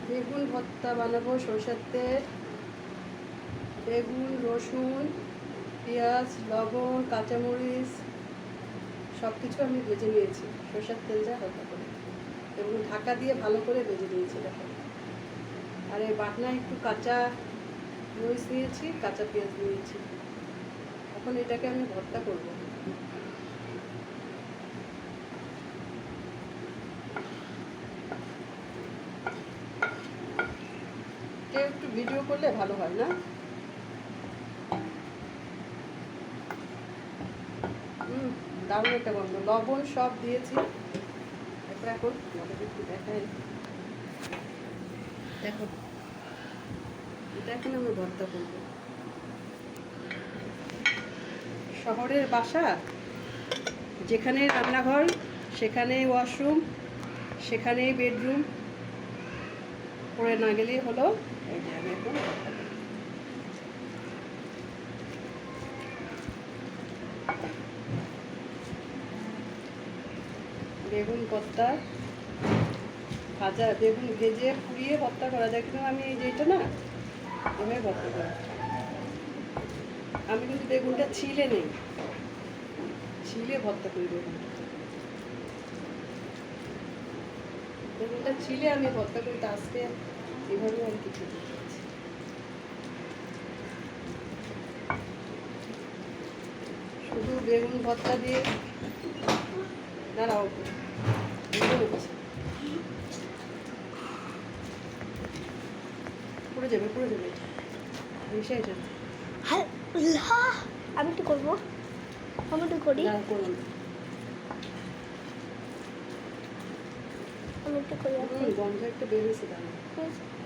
বেগুন ভর্তা বানাবো। সরষের তেল, বেগুন, রসুন, পেঁয়াজ, লবণ, কাঁচামরিচ সব কিছু আমি ভেজে নিয়েছি সরষের তেল যা হালকা করে, এবং ঢাকা দিয়ে ভালো করে ভেজে নিয়েছি দেখো। আর এই বাটনায় একটু কাঁচা মরিচ নিয়েছি, কাঁচা পেঁয়াজ নিয়েছি। এখন এটাকে আমি ভর্তা করবো। কেউ একটু ভিডিও করলে ভালো হয় না? দারুণ একটা গন্ধ। লবণ সব দিয়েছি। এখন একটু দেখাই, দেখো এটা এখন আমি ভর্তা করবো। শহরের বাসা, যেখানে রান্নাঘর সেখানেই ওয়াশরুম, সেখানেই বেডরুম, পড়ে না গেলেই হলো। এই যে আমি এখন বেগুন ভর্তা, ভাজা বেগুন ভেজে পুড়িয়ে ভর্তা করা যায়, কিন্তু আমি এই যেটা না এভাবে ভর্তা করি। আমি কিন্তু বেগুনটা ছিলে নেই, ছিলে ভর্তা করি। বেগুনটা ছিলে আমি ভর্তা করি, তা আজকে এভাবে আমি কিছু দিচ্ছি। শুধু বেগুন ভর্তা দিয়ে দাঁড়াও, পড়ে যাবে মিশে যাবে। আমি একটু করবো, আমি একটু করি, করুন। আমি একটু করি, গন্ধ একটু বেরিয়েছে,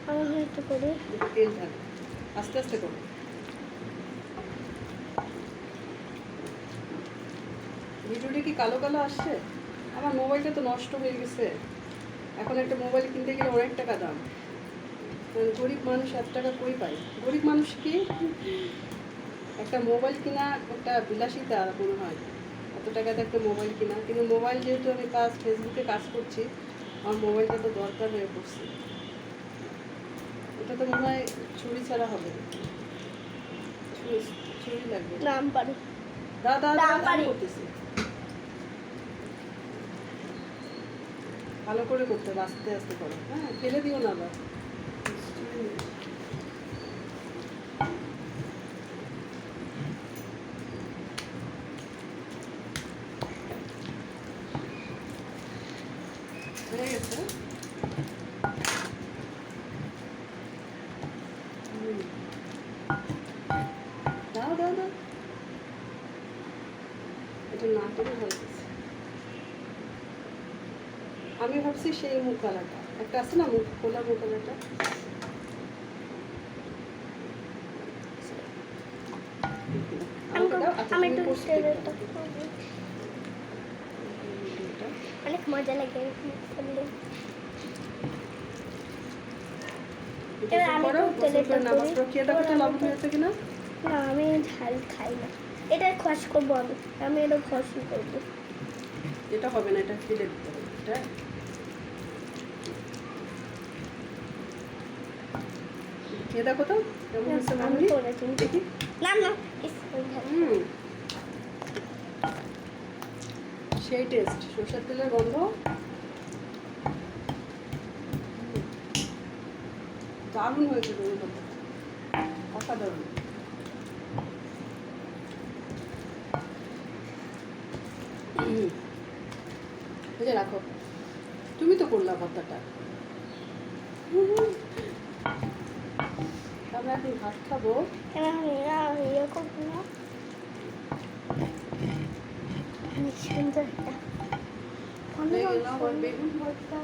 আমি একটু করি। তেল ঢাল, আস্তে আস্তে করো। ভিডিওটা কি কালো কালো আসছে? আমার মোবাইলটা তো নষ্ট হয়ে গেছে। এখন একটা মোবাইল কিনতে গেলে অনেক টাকা দাম। গরিব মানুষ এত টাকা কই পায়? গরিব মানুষ কি একটা মোবাইল কিনা একটা বিলাসিতা মনে হয়, এত টাকাতে একটা মোবাইল কিনা। কিন্তু মোবাইল যেহেতু আমি ফেসবুকে কাজ করছি, আমার মোবাইলটা তো দরকার হয়ে পড়ছে। এটা তো মনে হয় ছুরি ছাড়া হবে, ছুরি লাগবে। দাদা করতেছি, ভালো করে করতে হবে, আস্তে আস্তে করো। হ্যাঁ, ফেলে দিও না আবার। হয়ে গেছে। দাও দাও দাও, এটা না করে হয়েছে। আমি ভাবছি সেই মুখ কালারটা একটা আছে না, মুখ খোলা মুখ কালারটা, অনেক মজা লাগে। না, আমি ঝাল খাই না, এটা খস করবো, আমি এটা খসি করবো। এটা হবে না, এটা ফেলে দিতে হবে। এটা খেয়ে দেখো তো কেমন হচ্ছে। আমি দেখি না না, সেই টেস্ট, সরষের তেলের গন্ধ, দারুণ হয়েছে। অসাধারণ। বুঝে রাখো, তুমি তো করলা ভর্তাটা। আমরা এখন ভাত খাবো। সুন্দর বেগুন ভর্তা।